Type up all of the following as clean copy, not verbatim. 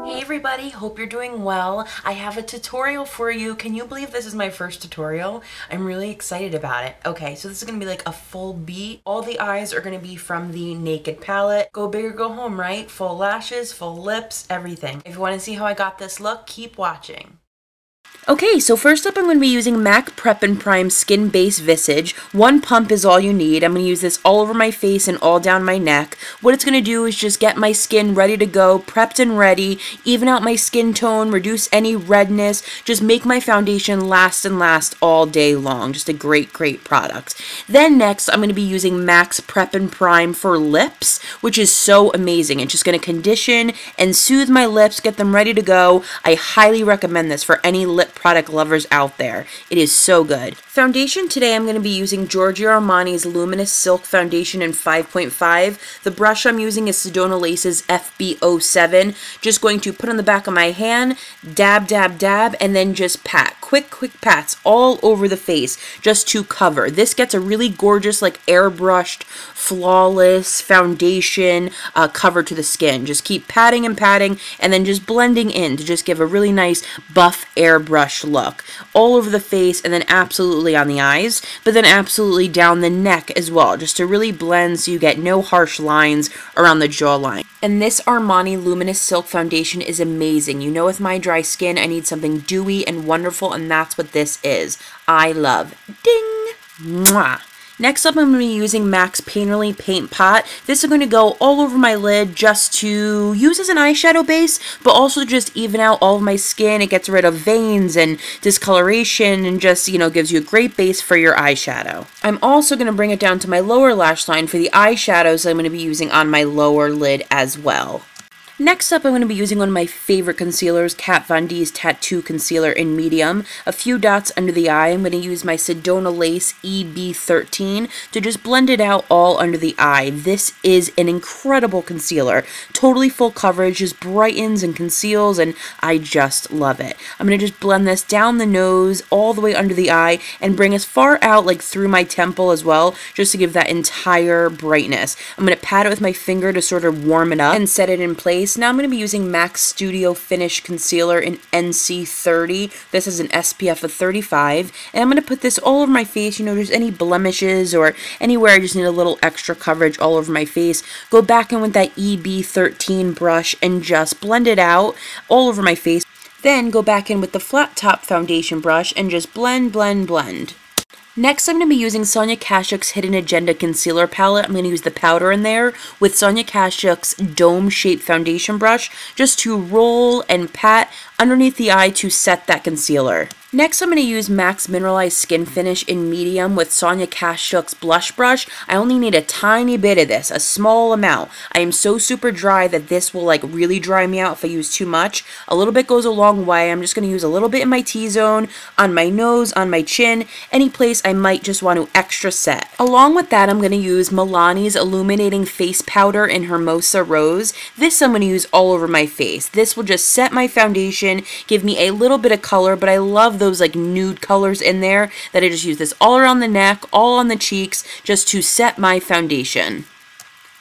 Hey everybody, hope you're doing well. I have a tutorial for you. Can you believe this is my first tutorial? I'm really excited about it. Okay, so this is gonna be like a full beat. All the eyes are gonna be from the Naked palette. Go big or go home, right? Full lashes, full lips, everything. If you wanna see how I got this look, keep watching. Okay, so first up I'm going to be using MAC Prep and Prime Skin Base Visage. One pump is all you need. I'm going to use this all over my face and all down my neck. What it's going to do is just get my skin ready to go, prepped and ready, even out my skin tone, reduce any redness, just make my foundation last and last all day long. Just a great, great product. Then next I'm going to be using MAC's Prep and Prime for lips, which is so amazing. It's just going to condition and soothe my lips, get them ready to go. I highly recommend this for any lip product lovers out there. It is so good. Foundation today I'm going to be using Giorgio Armani's Luminous Silk Foundation in 5.5. The brush I'm using is Sedona Lace's FB07. Just going to put on the back of my hand, dab, dab, dab, and then just pat. Quick pats all over the face just to cover. This gets a really gorgeous, like airbrushed, flawless foundation cover to the skin. Just keep patting and patting and then just blending in to just give a really nice buff airbrush look all over the face and then absolutely on the eyes, but then absolutely down the neck as well, just to really blend so you get no harsh lines around the jawline. And this Armani Luminous Silk Foundation is amazing. You know, with my dry skin, I need something dewy and wonderful, and that's what this is. I love. Ding! Mwah! Next up, I'm going to be using MAC's Painterly Paint Pot. This is going to go all over my lid just to use as an eyeshadow base, but also just even out all of my skin. It gets rid of veins and discoloration and just, you know, gives you a great base for your eyeshadow. I'm also going to bring it down to my lower lash line for the eyeshadows I'm going to be using on my lower lid as well. Next up, I'm going to be using one of my favorite concealers, Kat Von D's Tattoo Concealer in medium. A few dots under the eye. I'm going to use my Sedona Lace EB13 to just blend it out all under the eye. This is an incredible concealer. Totally full coverage, just brightens and conceals, and I just love it. I'm going to just blend this down the nose, all the way under the eye, and bring as far out like through my temple as well, just to give that entire brightness. I'm going to pat it with my finger to sort of warm it up and set it in place. Now I'm going to be using MAC's Studio Finish Concealer in NC30. This is an SPF of 35. And I'm going to put this all over my face. You know, there's any blemishes or anywhere I just need a little extra coverage all over my face. Go back in with that EB13 brush and just blend it out all over my face. Then go back in with the flat top foundation brush and just blend, blend, blend. Next, I'm going to be using Sonia Kashuk's Hidden Agenda Concealer Palette. I'm going to use the powder in there with Sonia Kashuk's Dome Shape Foundation Brush just to roll and pat underneath the eye to set that concealer. Next, I'm going to use MAC's Mineralize Skin Finish in medium with Sonia Kashuk's Blush Brush. I only need a tiny bit of this, a small amount. I am so super dry that this will like really dry me out if I use too much. A little bit goes a long way. I'm just going to use a little bit in my T-zone, on my nose, on my chin, any place I might just want to extra set. Along with that, I'm going to use Milani's Illuminating Face Powder in Hermosa Rose. This I'm going to use all over my face. This will just set my foundation, give me a little bit of color, but I love those like nude colors in there that I just use this all around the neck, all on the cheeks, just to set my foundation.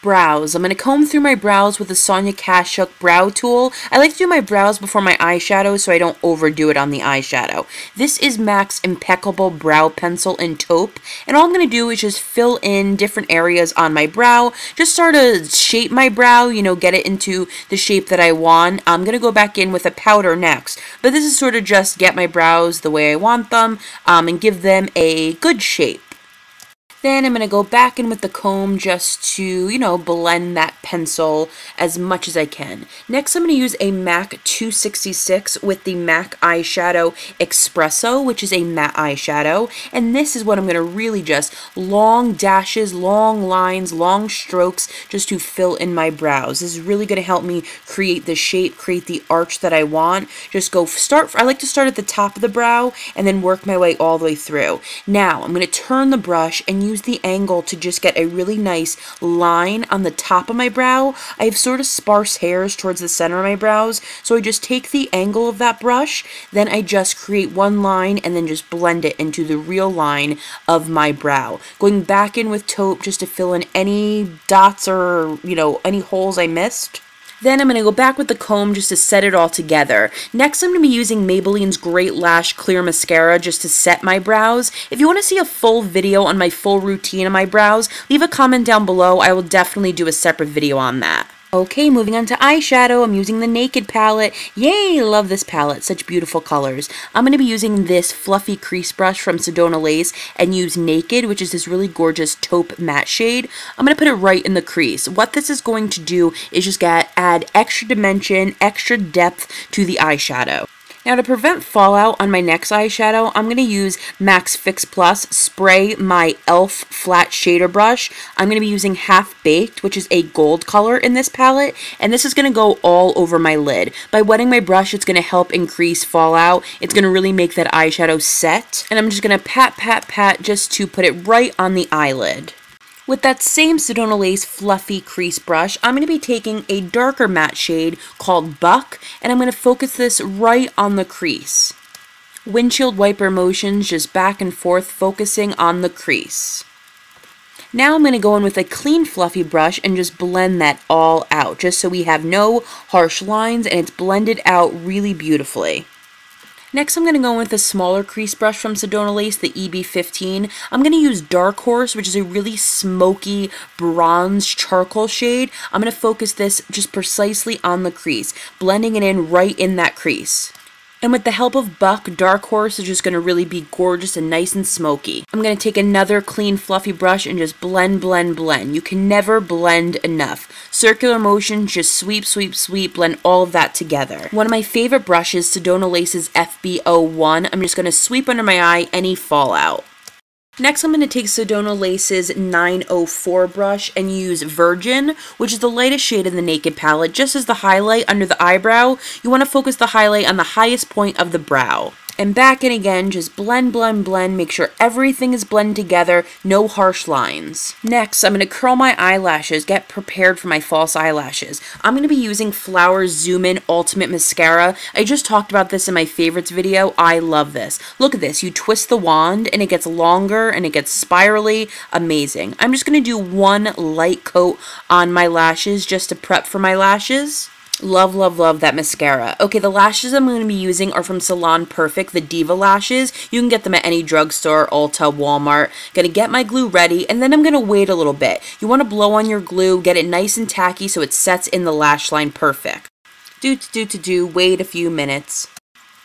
Brows. I'm going to comb through my brows with the Sonia Kashuk brow tool. I like to do my brows before my eyeshadow so I don't overdo it on the eyeshadow. This is MAC's Impeccable Brow Pencil in Taupe, and all I'm going to do is just fill in different areas on my brow, just sort of shape my brow, you know, get it into the shape that I want. I'm going to go back in with a powder next, but this is sort of just get my brows the way I want them and give them a good shape. Then I'm going to go back in with the comb just to, you know, blend that pencil as much as I can. Next, I'm going to use a MAC 266 with the MAC Eyeshadow Espresso, which is a matte eyeshadow. And this is what I'm going to really just long dashes, long lines, long strokes just to fill in my brows. This is really going to help me create the shape, create the arch that I want. Just I like to start at the top of the brow and then work my way all the way through. Now, I'm going to turn the brush and use the angle to just get a really nice line on the top of my brow. I have sort of sparse hairs towards the center of my brows, so I just take the angle of that brush, then I just create one line and then just blend it into the real line of my brow. Going back in with taupe just to fill in any dots or, you know, any holes I missed. Then I'm going to go back with the comb just to set it all together. Next, I'm going to be using Maybelline's Great Lash Clear Mascara just to set my brows. If you want to see a full video on my full routine of my brows, leave a comment down below. I will definitely do a separate video on that. Okay, moving on to eyeshadow, I'm using the Naked palette. Yay, love this palette, such beautiful colors. I'm going to be using this fluffy crease brush from Sedona Lace and use Naked, which is this really gorgeous taupe matte shade. I'm going to put it right in the crease. What this is going to do is just add extra dimension, extra depth to the eyeshadow. Now to prevent fallout on my next eyeshadow, I'm going to use MAC's Fix Plus Spray my e.l.f. flat shader brush. I'm going to be using Half Baked, which is a gold color in this palette, and this is going to go all over my lid. By wetting my brush, it's going to help increase fallout. It's going to really make that eyeshadow set, and I'm just going to pat just to put it right on the eyelid. With that same Sedona Lace fluffy crease brush, I'm going to be taking a darker matte shade called Buck, and I'm going to focus this right on the crease. Windshield wiper motions just back and forth focusing on the crease. Now I'm going to go in with a clean fluffy brush and just blend that all out, just so we have no harsh lines and it's blended out really beautifully. Next, I'm going to go in with a smaller crease brush from Sedona Lace, the EB15. I'm going to use DarkHorse, which is a really smoky bronze charcoal shade. I'm going to focus this just precisely on the crease, blending it in right in that crease. And with the help of Buck, DarkHorse is just going to really be gorgeous and nice and smoky. I'm going to take another clean fluffy brush and just blend. You can never blend enough. Circular motion, just sweep, blend all of that together. One of my favorite brushes, Sedona Lace's FB01. I'm just going to sweep under my eye any fallout. Next, I'm going to take Sedona Lace's 904 brush and use Virgin, which is the lightest shade in the Naked palette. Just as the highlight under the eyebrow, you want to focus the highlight on the highest point of the brow. And back in again, just blend, make sure everything is blended together, no harsh lines. Next, I'm going to curl my eyelashes, get prepared for my false eyelashes. I'm going to be using Flowers Zoom In Ultimate Mascara. I just talked about this in my favorites video. I love this. Look at this. You twist the wand and it gets longer and it gets spirally. Amazing. I'm just going to do one light coat on my lashes just to prep for my lashes. Love that mascara. Okay, the lashes I'm going to be using are from Salon Perfect, the Diva lashes. You can get them at any drugstore, Ulta, Walmart. Gonna get my glue ready, and then I'm gonna wait a little bit. You want to blow on your glue, get it nice and tacky so it sets in the lash line perfect. Wait a few minutes.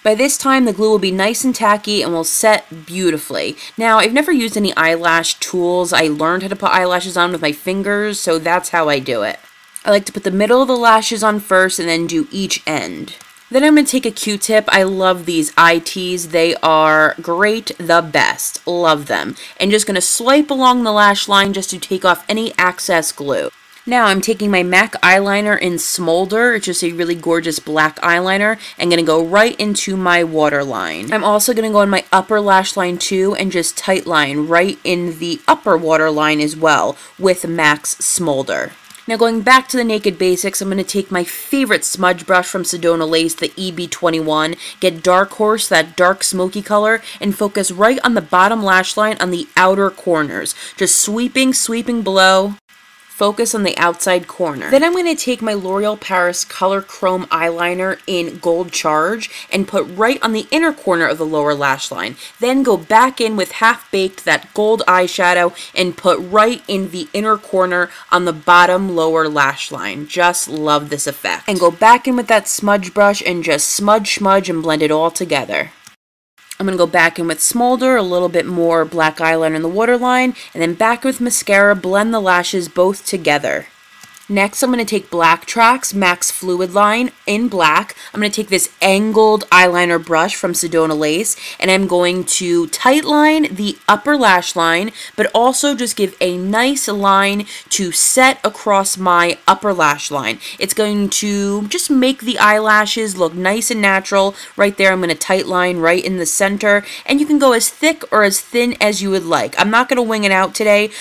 By this time, the glue will be nice and tacky and will set beautifully. Now, I've never used any eyelash tools. I learned how to put eyelashes on with my fingers, so that's how I do it. I like to put the middle of the lashes on first and then do each end. Then I'm going to take a Q-tip. I love these ITs. They are great, the best. Love them. And just going to swipe along the lash line just to take off any excess glue. Now I'm taking my MAC eyeliner in Smolder. It's just a really gorgeous black eyeliner. And going to go right into my waterline. I'm also going to go in my upper lash line too and just tight line right in the upper waterline as well with MAC's Smolder. Now going back to the Naked basics, I'm going to take my favorite smudge brush from Sedona Lace, the EB21, get DarkHorse, that dark smoky color, and focus right on the bottom lash line on the outer corners. Just sweeping below. Focus on the outside corner. Then I'm going to take my L'Oreal Paris Color Chrome eyeliner in Gold Charge and put right on the inner corner of the lower lash line. Then go back in with Half Baked, that gold eyeshadow, and put right in the inner corner on the bottom lower lash line. Just love this effect. And go back in with that smudge brush and just smudge and blend it all together. I'm going to go back in with Smolder, a little bit more black eyeliner in the waterline, and then back with mascara, blend the lashes both together. Next, I'm going to take Black Tracks MAC's Fluid Line in black. I'm going to take this angled eyeliner brush from Sedona Lace, and I'm going to tight line the upper lash line, but also just give a nice line to set across my upper lash line. It's going to just make the eyelashes look nice and natural. Right there, I'm going to tight line right in the center, and you can go as thick or as thin as you would like. I'm not going to wing it out today.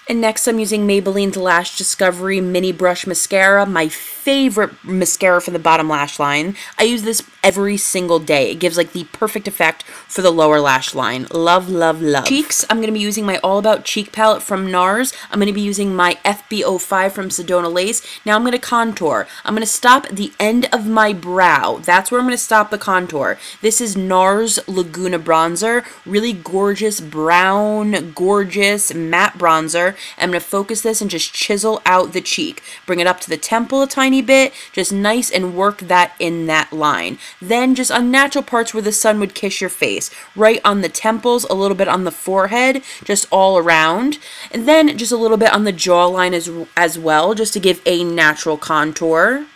And next I'm using Maybelline's Lash Discovery Mini Brush Mascara, my favorite mascara for the bottom lash line. I use this every single day. It gives like the perfect effect for the lower lash line. Love, love, love. Cheeks, I'm going to be using my All About Cheek palette from NARS. I'm going to be using my FB05 from Sedona Lace. Now I'm going to contour. I'm going to stop at the end of my brow. That's where I'm going to stop the contour. This is NARS Laguna bronzer. Really gorgeous brown, gorgeous matte bronzer. I'm going to focus this and just chisel out the cheek. Bring it up to the temple a tiny bit, just nice, and work that in that line. Then just on natural parts where the sun would kiss your face. Right on the temples, a little bit on the forehead, just all around. And then just a little bit on the jawline as well, just to give a natural contour.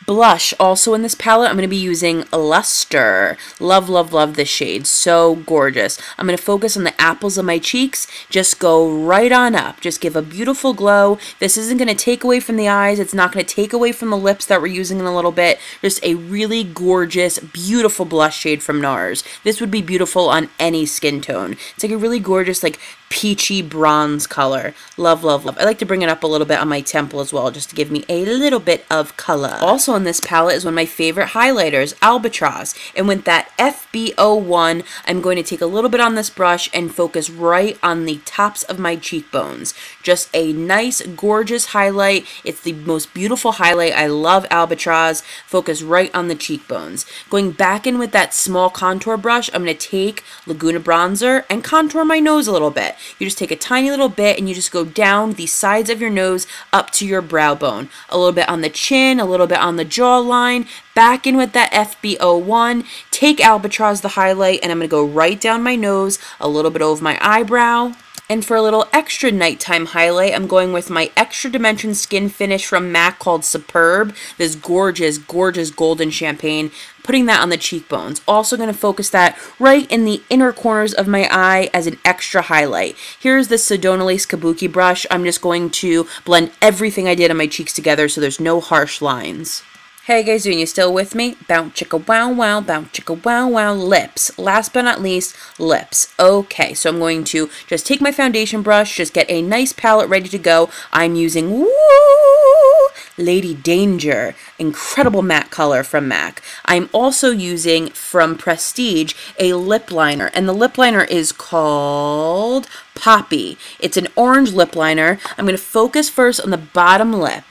Blush, also in this palette, I'm going to be using Luster. Love, love, love this shade. So gorgeous. I'm going to focus on the apples of my cheeks. Just go right on up. Just give a beautiful glow. This isn't going to take away from the eyes. It's not going to take away from the lips that we're using in a little bit. Just a really gorgeous, beautiful blush shade from NARS. This would be beautiful on any skin tone. It's like a really gorgeous, like, peachy bronze color. Love, love, love. I like to bring it up a little bit on my temple as well, just to give me a little bit of color. Also on this palette is one of my favorite highlighters, Albatross. And with that FB01, I'm going to take a little bit on this brush and focus right on the tops of my cheekbones. Just a nice, gorgeous highlight. It's the most beautiful highlight. I love Albatross. Focus right on the cheekbones. Going back in with that small contour brush, I'm going to take Laguna bronzer and contour my nose a little bit. You just take a tiny little bit and you just go down the sides of your nose up to your brow bone. A little bit on the chin, a little bit on the jawline. Back in with that FB01. Take Albatross, the highlight, and I'm going to go right down my nose, a little bit over my eyebrow. And for a little extra nighttime highlight, I'm going with my Extra Dimension Skin Finish from MAC called Superb. This gorgeous, gorgeous golden champagne. Putting that on the cheekbones. Also going to focus that right in the inner corners of my eye as an extra highlight. Here's the Sedona Lace Kabuki brush. I'm just going to blend everything I did on my cheeks together so there's no harsh lines. Hey guys, you still with me? Bounce chicka wow wow, bounce chicka wow wow. Lips. Last but not least, lips. Okay, so I'm going to just take my foundation brush, just get a nice palette ready to go. I'm using Lady Danger, incredible matte color from MAC. I'm also using from Prestige a lip liner, and the lip liner is called Poppy. It's an orange lip liner. I'm going to focus first on the bottom lip.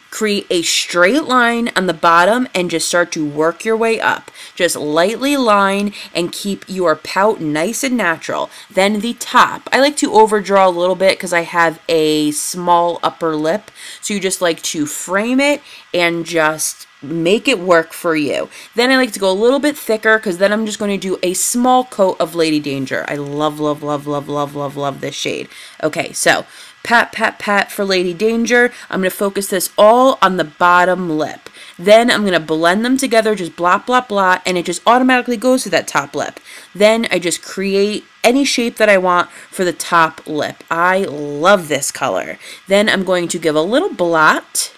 Create a straight line on the bottom and just start to work your way up. Just lightly line and keep your pout nice and natural. Then the top. I like to overdraw a little bit because I have a small upper lip. So you just like to frame it and just make it work for you. Then I like to go a little bit thicker because then I'm just going to do a small coat of Lady Danger. I love, love, love, love, love, love, love this shade. Okay, so pat, pat, pat for Lady Danger. I'm going to focus this all on the bottom lip. Then I'm going to blend them together, just blot, blot, blot, and it just automatically goes to that top lip. Then I just create any shape that I want for the top lip. I love this color. Then I'm going to give a little blot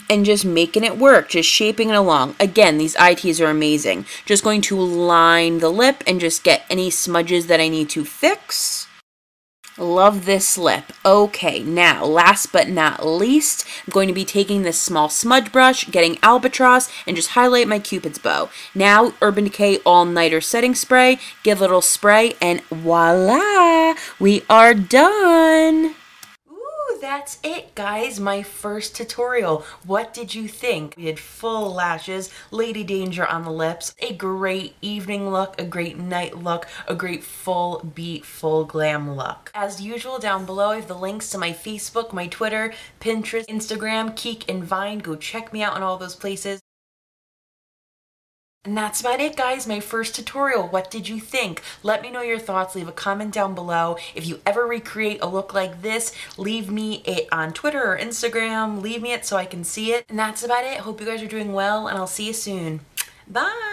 and just making it work, just shaping it along. Again, these eye teas are amazing. Just going to line the lip and just get any smudges that I need to fix. Love this lip. Okay, now, last but not least, I'm going to be taking this small smudge brush, getting Albatross, and just highlight my Cupid's bow. Now, Urban Decay All Nighter Setting Spray, give a little spray, and voila! We are done! That's it, guys. My first tutorial. What did you think? We did full lashes, Lady Danger on the lips, a great evening look, a great night look, a great full beat, full glam look. As usual, down below I have the links to my Facebook, my Twitter, Pinterest, Instagram, Keek, and Vine. Go check me out on all those places. And that's about it, guys. My first tutorial. What did you think? Let me know your thoughts. Leave a comment down below. If you ever recreate a look like this, leave me it on Twitter or Instagram. Leave me it so I can see it. And that's about it. Hope you guys are doing well, and I'll see you soon. Bye!